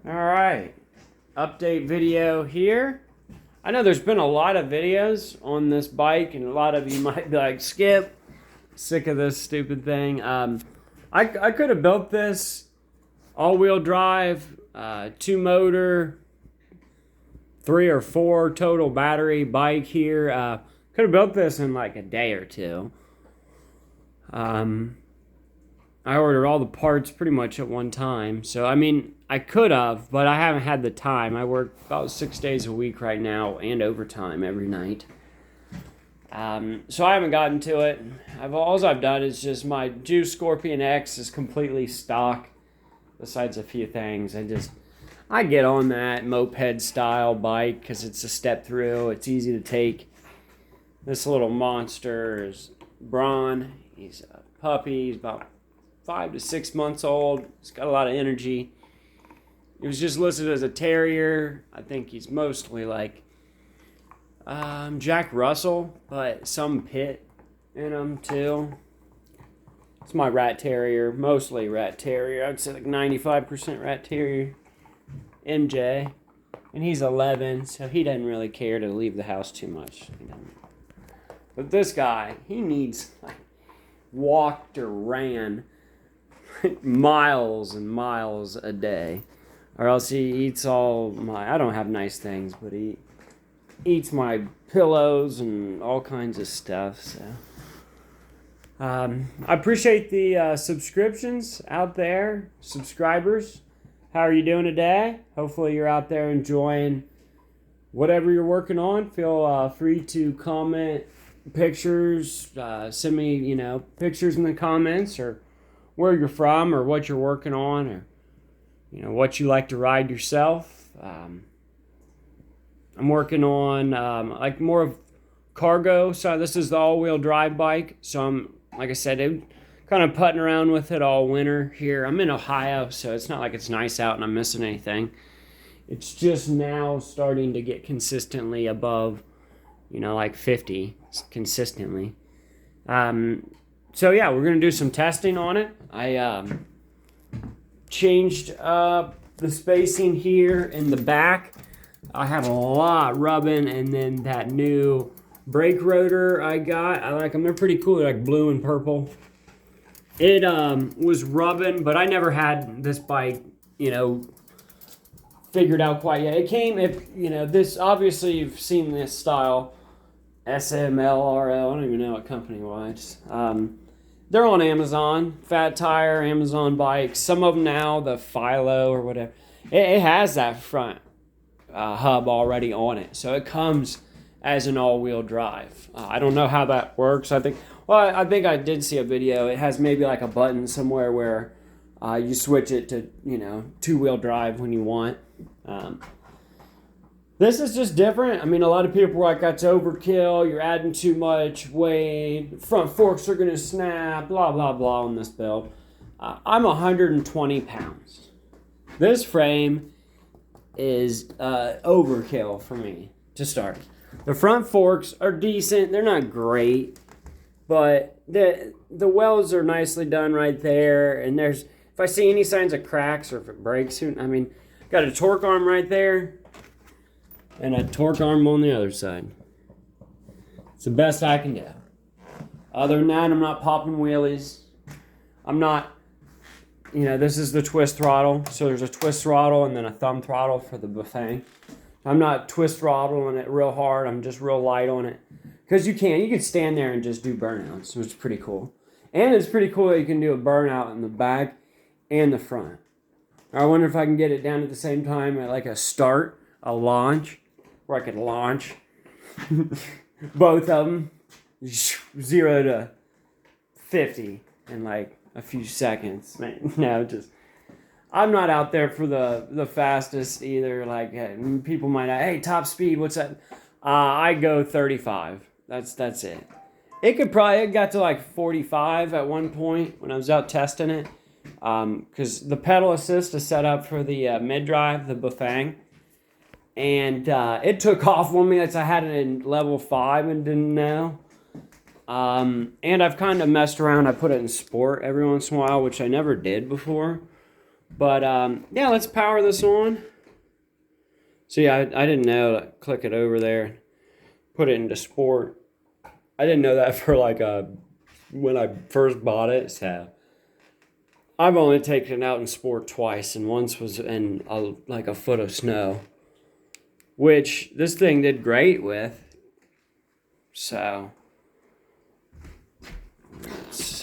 All right, update video here. I know there's been a lot of videos on this bike, and a lot of you might be like, Skip, sick of this stupid thing. I could have built this all-wheel drive, two motor, 3 or 4 total battery bike here. Could have built this in like a day or two. I ordered all the parts pretty much at one time. So, I mean, I could have, but I haven't had the time. I work about 6 days a week right now and overtime every night. So I haven't gotten to it. All I've done is just my Juice Scorpion X is completely stock, besides a few things. I get on that moped style bike because it's a step through. It's easy to take. This little monster is Braun. He's a puppy. He's about 5 to 6 months old. He's got a lot of energy. He was just listed as a terrier. I think he's mostly like Jack Russell, but some pit in him too. It's my rat terrier, mostly rat terrier. I'd say like 95% rat terrier. MJ, and he's 11, so he doesn't really care to leave the house too much. But this guy, he needs like walked or ran miles and miles a day, or else he eats all my. I don't have nice things, but he eats my pillows and all kinds of stuff. So I appreciate the subscriptions out there, subscribers. How are you doing today? Hopefully you're out there enjoying whatever you're working on. Feel free to comment pictures, send me, pictures in the comments, or where you're from, or what you're working on, or, what you like to ride yourself. I'm working on, like more of cargo. So this is the all-wheel drive bike. So I'm, like I said, kind of putting around with it all winter here. I'm in Ohio, so it's not like it's nice out and I'm missing anything. It's just now starting to get consistently above, like 50 consistently. So yeah, we're gonna do some testing on it. I changed up the spacing here in the back. I had a lot rubbing, and then that new brake rotor I got, I like them. They're pretty cool. They're like blue and purple. It was rubbing, but I never had this bike, figured out quite yet. It came, this, obviously you've seen this style, SMLRL, I don't even know what company was. They're on Amazon, Fat Tire, Amazon bikes. Some of them now, the Philo or whatever, it has that front hub already on it. So it comes as an all-wheel drive. I don't know how that works. I think I did see a video. It has maybe like a button somewhere where you switch it to, two-wheel drive when you want. This is just different. I mean, a lot of people are like, that's overkill. You're adding too much weight. Front forks are going to snap, blah, blah, blah on this build. I'm 120 pounds. This frame is overkill for me to start. The front forks are decent. They're not great. But the welds are nicely done right there. And if I see any signs of cracks or if it breaks, got a torque arm right there and a torque arm on the other side. It's the best I can do. Other than that, I'm not popping wheelies. I'm not, this is the twist throttle. So there's a twist throttle and then a thumb throttle for the Bafang. I'm not twist throttling it real hard. I'm just real light on it. Because you can stand there and just do burnouts, which is pretty cool. And it's pretty cool that you can do a burnout in the back and the front. I wonder if I can get it down at the same time at like a launch, where I could launch both of them 0 to 50 in like a few seconds. No, I'm not out there for the fastest either. Like people might, hey, top speed, what's that? I go 35. That's it. It got to like 45 at one point when I was out testing it. Because the pedal assist is set up for the mid-drive, the Bafang. And it took off 1 minute. I had it in level 5 and didn't know. And I've kind of messed around. I put it in sport every once in a while, which I never did before. But yeah, let's power this on. See, I didn't know. Click it over there, put it into sport. I didn't know that for like when I first bought it. So I've only taken it out in sport twice, and once was in like a foot of snow, which this thing did great with. So let's.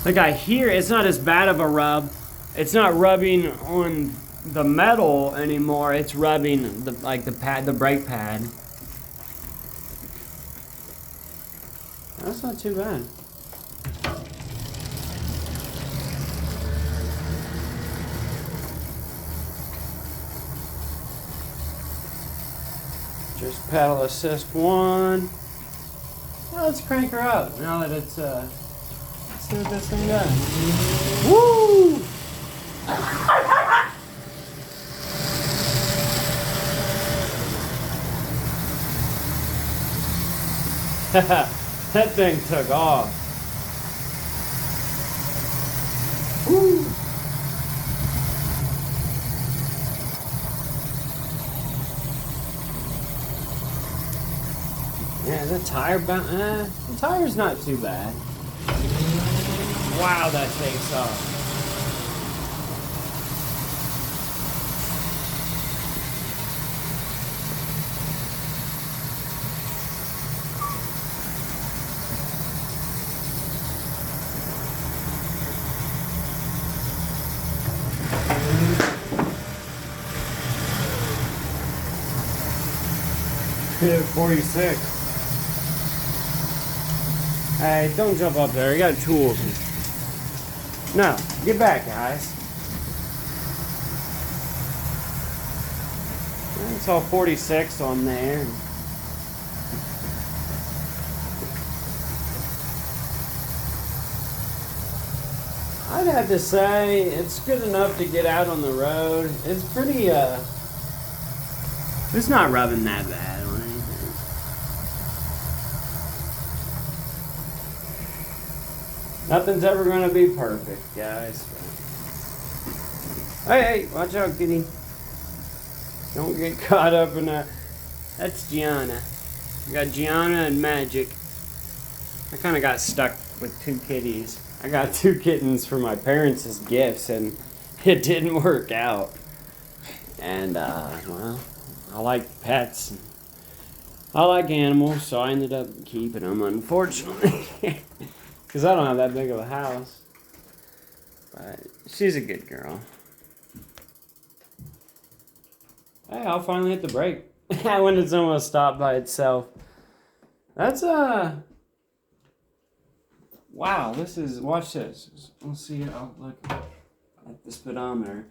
Like I hear, it's not as bad of a rub. It's not rubbing on the metal anymore. It's rubbing the brake pad. That's not too bad. Just pedal assist 1. Well, let's crank her up now that it's let's see what this thing does. Woo! That thing took off. Woo! Yeah, the tire the tire's not too bad. Wow, that takes off. Hit 46. Hey, don't jump up there. You got tools. No, get back, guys. It's all 46 on there. I'd have to say it's good enough to get out on the road. It's pretty, it's not rubbing that bad on anything. Nothing's ever going to be perfect, guys. Hey, watch out, kitty. Don't get caught up in that. That's Gianna. We got Gianna and Magic. I kind of got stuck with 2 kitties. I got 2 kittens for my parents as gifts, and it didn't work out. And, well, I like pets. I like animals, so I ended up keeping them, unfortunately. Because I don't have that big of a house. But she's a good girl. Hey, I'll finally hit the brake. When it's almost stopped by itself. That's wow, this is, watch this. We'll see, I'll look at the speedometer.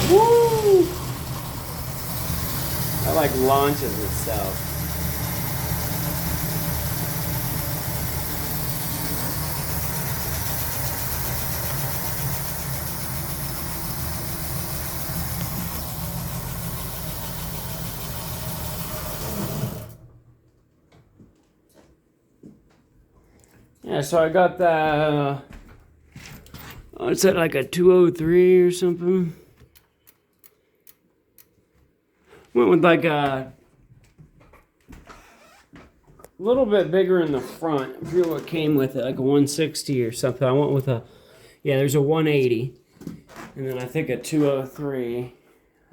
Woo! That like launches itself. Yeah, so I got the, it's at like a 203 or something. Went with like a little bit bigger in the front. I forget what came with it, like a 160 or something. I went with a, yeah, there's a 180. And then I think a 203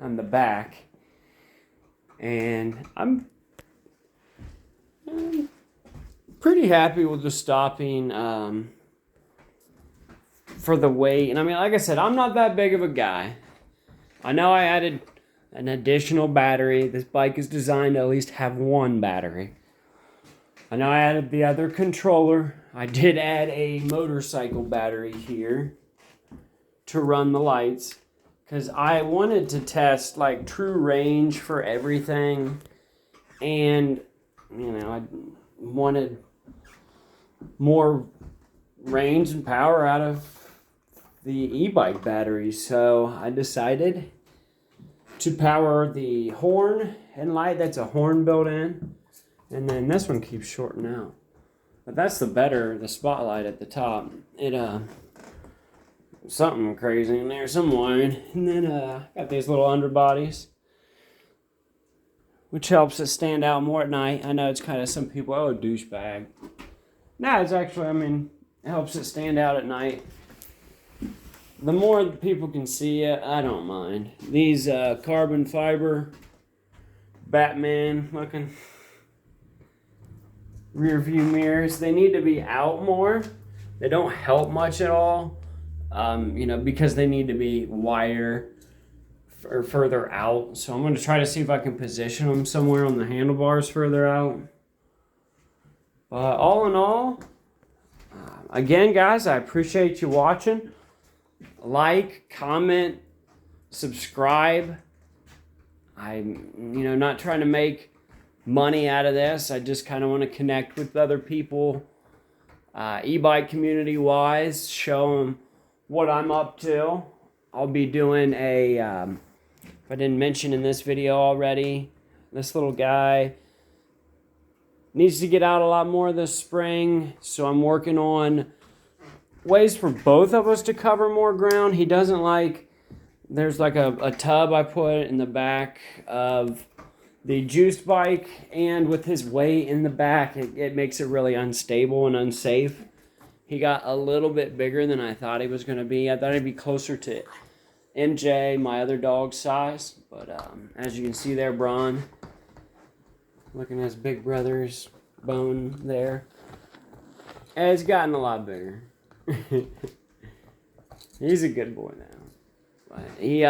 on the back. And I'm pretty happy with the stopping for the weight. And I mean, like I said, I'm not that big of a guy. I know I added an additional battery. This bike is designed to at least have 1 battery. I know I added the other controller. I did add a motorcycle battery here to run the lights. because I wanted to test like true range for everything, and I wanted more range and power out of the e-bike batteries. So I decided to power the horn and light. That's a horn built in, and then this one keeps shorting out. But that's the spotlight at the top. It something crazy in there, some wiring. And then got these little underbodies, which helps it stand out more at night. I know it's kind of some people, oh, douchebag. No, it's actually, it helps it stand out at night. The more people can see it, I don't mind. These carbon fiber Batman looking rear view mirrors, they need to be out more. They don't help much at all, because they need to be wider or further out. So I'm going to try to see if I can position them somewhere on the handlebars further out. But all in all, again, guys, I appreciate you watching. Like, comment, subscribe. I'm, not trying to make money out of this. I just kind of want to connect with other people, e-bike community-wise, show them what I'm up to. I'll be doing if I didn't mention in this video already, this little guy needs to get out a lot more this spring, so I'm working on ways for both of us to cover more ground. He doesn't like, there's like a tub I put in the back of the juiced bike, and with his weight in the back, it makes it really unstable and unsafe. He got a little bit bigger than I thought he was going to be. I thought he'd be closer to MJ, my other dog's size, but as you can see there, Braun, looking at his big brother's bone there, and it's gotten a lot bigger. He's a good boy now. But he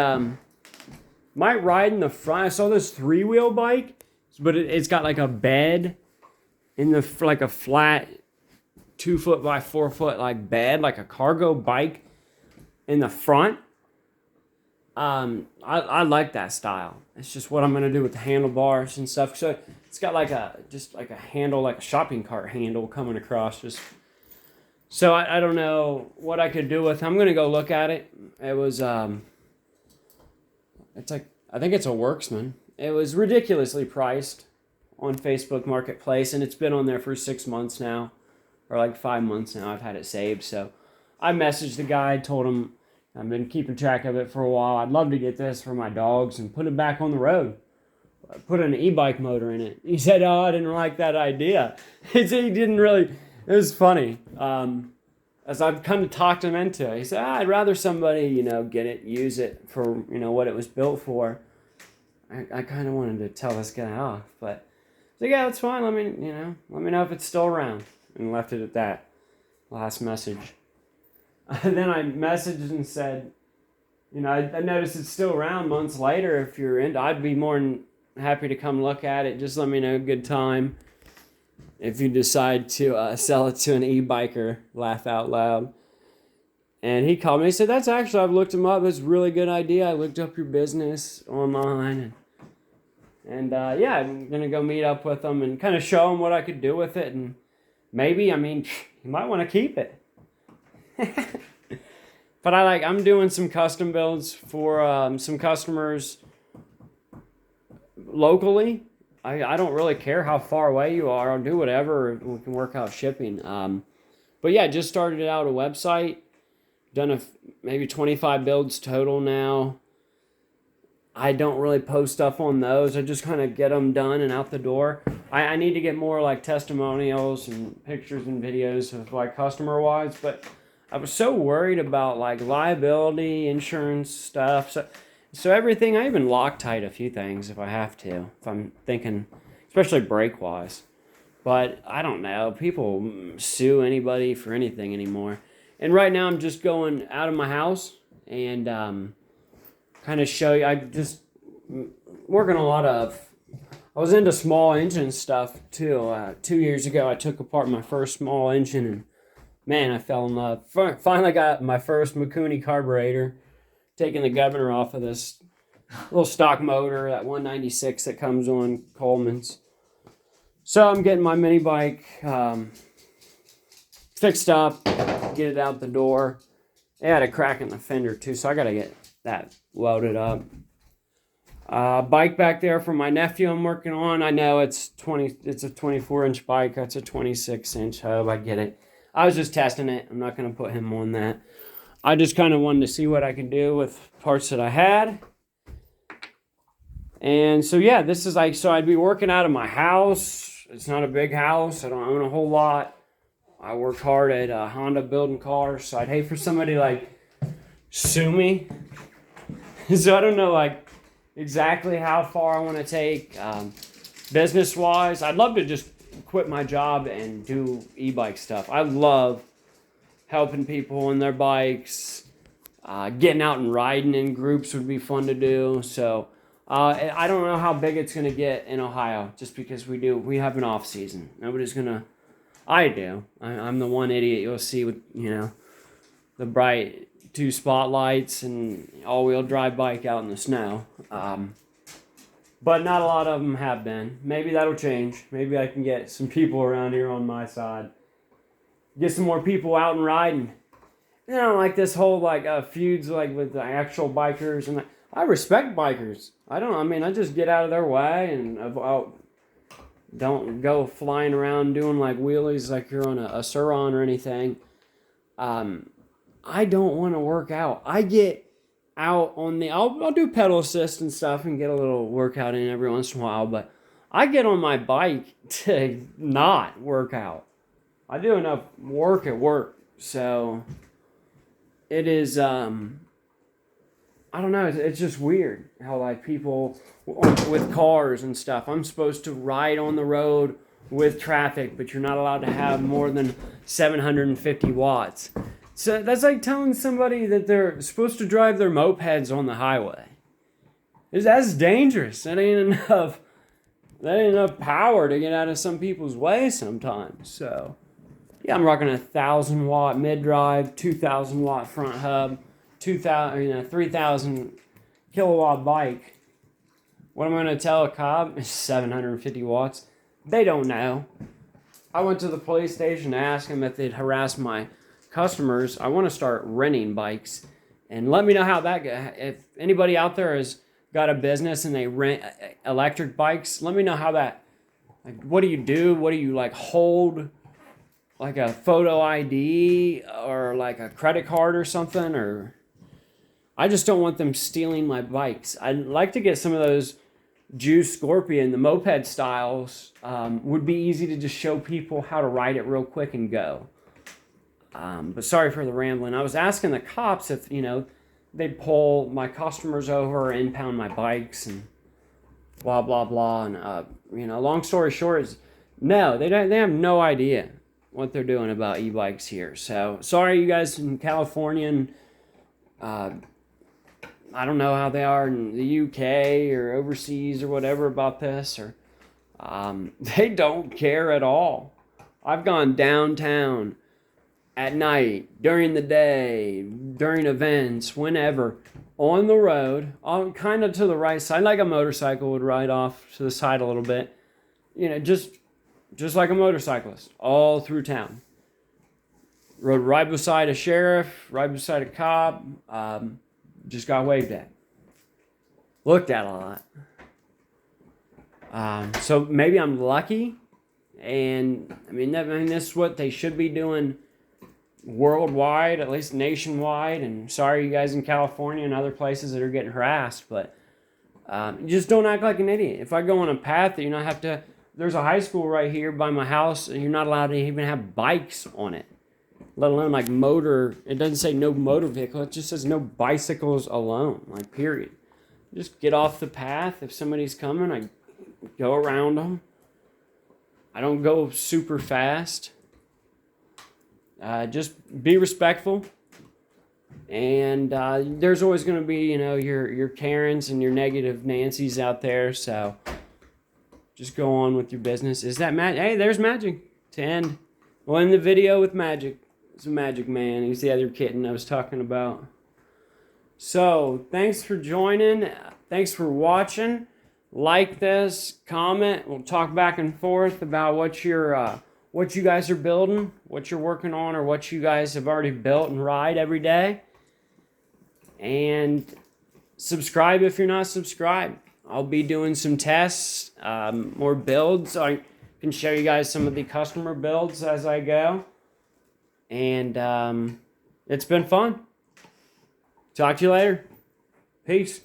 might ride in the front. I saw this 3-wheel bike, but it's got like a bed in the like a flat 2 foot by 4 foot like bed, like a cargo bike in the front. I like that style. It's just what I'm gonna do with the handlebars and stuff. So it's got like a handle, like a shopping cart handle coming across. Just so I don't know what I could do with. I'm gonna go look at it. It was it's like, I think it's a Worksman. It was ridiculously priced on Facebook Marketplace, and it's been on there for 6 months now, or like 5 months now. I've had it saved, so I messaged the guy, told him I've been keeping track of it for a while. I'd love to get this for my dogs and put it back on the road. I put an e-bike motor in it. He said, oh, I didn't like that idea. He didn't really, it was funny. As I've kind of talked him into it. He said, I'd rather somebody, get it, use it for, what it was built for. I kind of wanted to tell this guy off, but so yeah, that's fine. Let me know if it's still around, and left it at that. Last message. Then I messaged and said, I noticed it's still around months later. If you're into, I'd be more than happy to come look at it. Just let me know a good time. If you decide to sell it to an e-biker, laugh out loud. And he called me. He said, that's actually, I've looked him up. It's a really good idea. I looked up your business online. And yeah, I'm going to go meet up with him and kind of show him what I could do with it. And maybe, you might want to keep it. But I'm doing some custom builds for some customers locally. I don't really care how far away you are. I'll do whatever. We can work out shipping. But yeah, just started out a website. Done maybe 25 builds total now. I don't really post stuff on those. I just kind of get them done and out the door. I need to get more like testimonials and pictures and videos of like customer-wise. But I was so worried about like liability, insurance stuff. So everything, I even Loctite a few things if I have to, if I'm thinking, especially brake-wise. But I don't know, people sue anybody for anything anymore. And right now I'm just going out of my house and kind of show you, I just working a lot of, I was into small engine stuff too. 2 years ago I took apart my first small engine and man, I fell in love. Finally got my first Mikuni carburetor. taking the governor off of this little stock motor, that 196 that comes on Coleman's. So I'm getting my mini bike fixed up, get it out the door. It had a crack in the fender too, so I gotta get that welded up. Bike back there for my nephew I'm working on. I know it's a 24-inch bike. That's a 26-inch hub. I get it. I was just testing it. I'm not going to put him on that. I just kind of wanted to see what I can do with parts that I had. And so, yeah, this is like, so I'd be working out of my house. It's not a big house. I don't own a whole lot. I work hard at Honda building cars. So I'd hate for somebody like sue me. So I don't know, like, exactly how far I want to take business-wise. I'd love to just quit my job and do e-bike stuff. I love helping people on their bikes. Getting out and riding in groups would be fun to do. So I don't know how big it's going to get in Ohio, just because we have an off season. Nobody's going to. I do. I'm the one idiot you'll see with, the bright 2 spotlights and all-wheel drive bike out in the snow. But not a lot of them have been. Maybe that'll change. Maybe I can get some people around here on my side. Get some more people out and riding. Like this whole feuds with the actual bikers. And I respect bikers. I just get out of their way and don't go flying around doing wheelies like you're on a Suron or anything. I don't want to work out. I get out on I'll do pedal assist and stuff and get a little workout in every once in a while, but I get on my bike to not work out. I do enough work at work, so it is, I don't know, it's just weird how people with cars and stuff, I'm supposed to ride on the road with traffic, but you're not allowed to have more than 750 watts. So that's like telling somebody that they're supposed to drive their mopeds on the highway. That's dangerous. That ain't enough power to get out of some people's way sometimes. So, yeah, I'm rocking a 1,000 watt mid drive, 2,000 watt front hub, 3,000 kilowatt bike. What am I going to tell a cop? It's 750 watts. They don't know. I went to the police station to ask them if they'd harass my customers. I want to start renting bikes, and let me know how that goes. If anybody out there has got a business and they rent electric bikes, let me know how that, what do you do? What do you hold? Like a photo ID or like a credit card or something? Or I just don't want them stealing my bikes. I'd like to get some of those Juice Scorpion, the moped styles. Would be easy to just show people how to ride it real quick and go. But sorry for the rambling. I was asking the cops if, they'd pull my customers over or impound my bikes and blah, blah, blah. And, long story short is, no, they have no idea what they're doing about e-bikes here. So, sorry you guys in California and, I don't know how they are in the UK or overseas or whatever about this, or, they don't care at all. I've gone downtown at night, during the day, during events, whenever, on the road, kind of to the right side, like a motorcycle would ride off to the side a little bit, just like a motorcyclist, all through town. Rode right beside a sheriff, right beside a cop, just got waved at. Looked at a lot. So maybe I'm lucky, and this is what they should be doing worldwide, at least nationwide. And sorry you guys in California and other places that are getting harassed, but just don't act like an idiot. If I go on a path that have to, there's a high school right here by my house, and you're not allowed to even have bikes on it, let alone motor. It doesn't say no motor vehicle, it just says no bicycles alone, period. Just get off the path. If somebody's coming, I go around them. I don't go super fast. Just be respectful, and there's always going to be, your Karens and your negative Nancys out there, so just go on with your business. Is that Magic? Hey, there's Magic to end. Well, in the video with Magic, it's a Magic Man. He's the other kitten I was talking about. So thanks for joining. Thanks for watching. Like this, comment. We'll talk back and forth about what you guys are building, what you're working on, or what you guys have already built and ride every day. And subscribe if you're not subscribed. I'll be doing some tests, more builds. I can show you guys some of the customer builds as I go. And it's been fun. Talk to you later. Peace.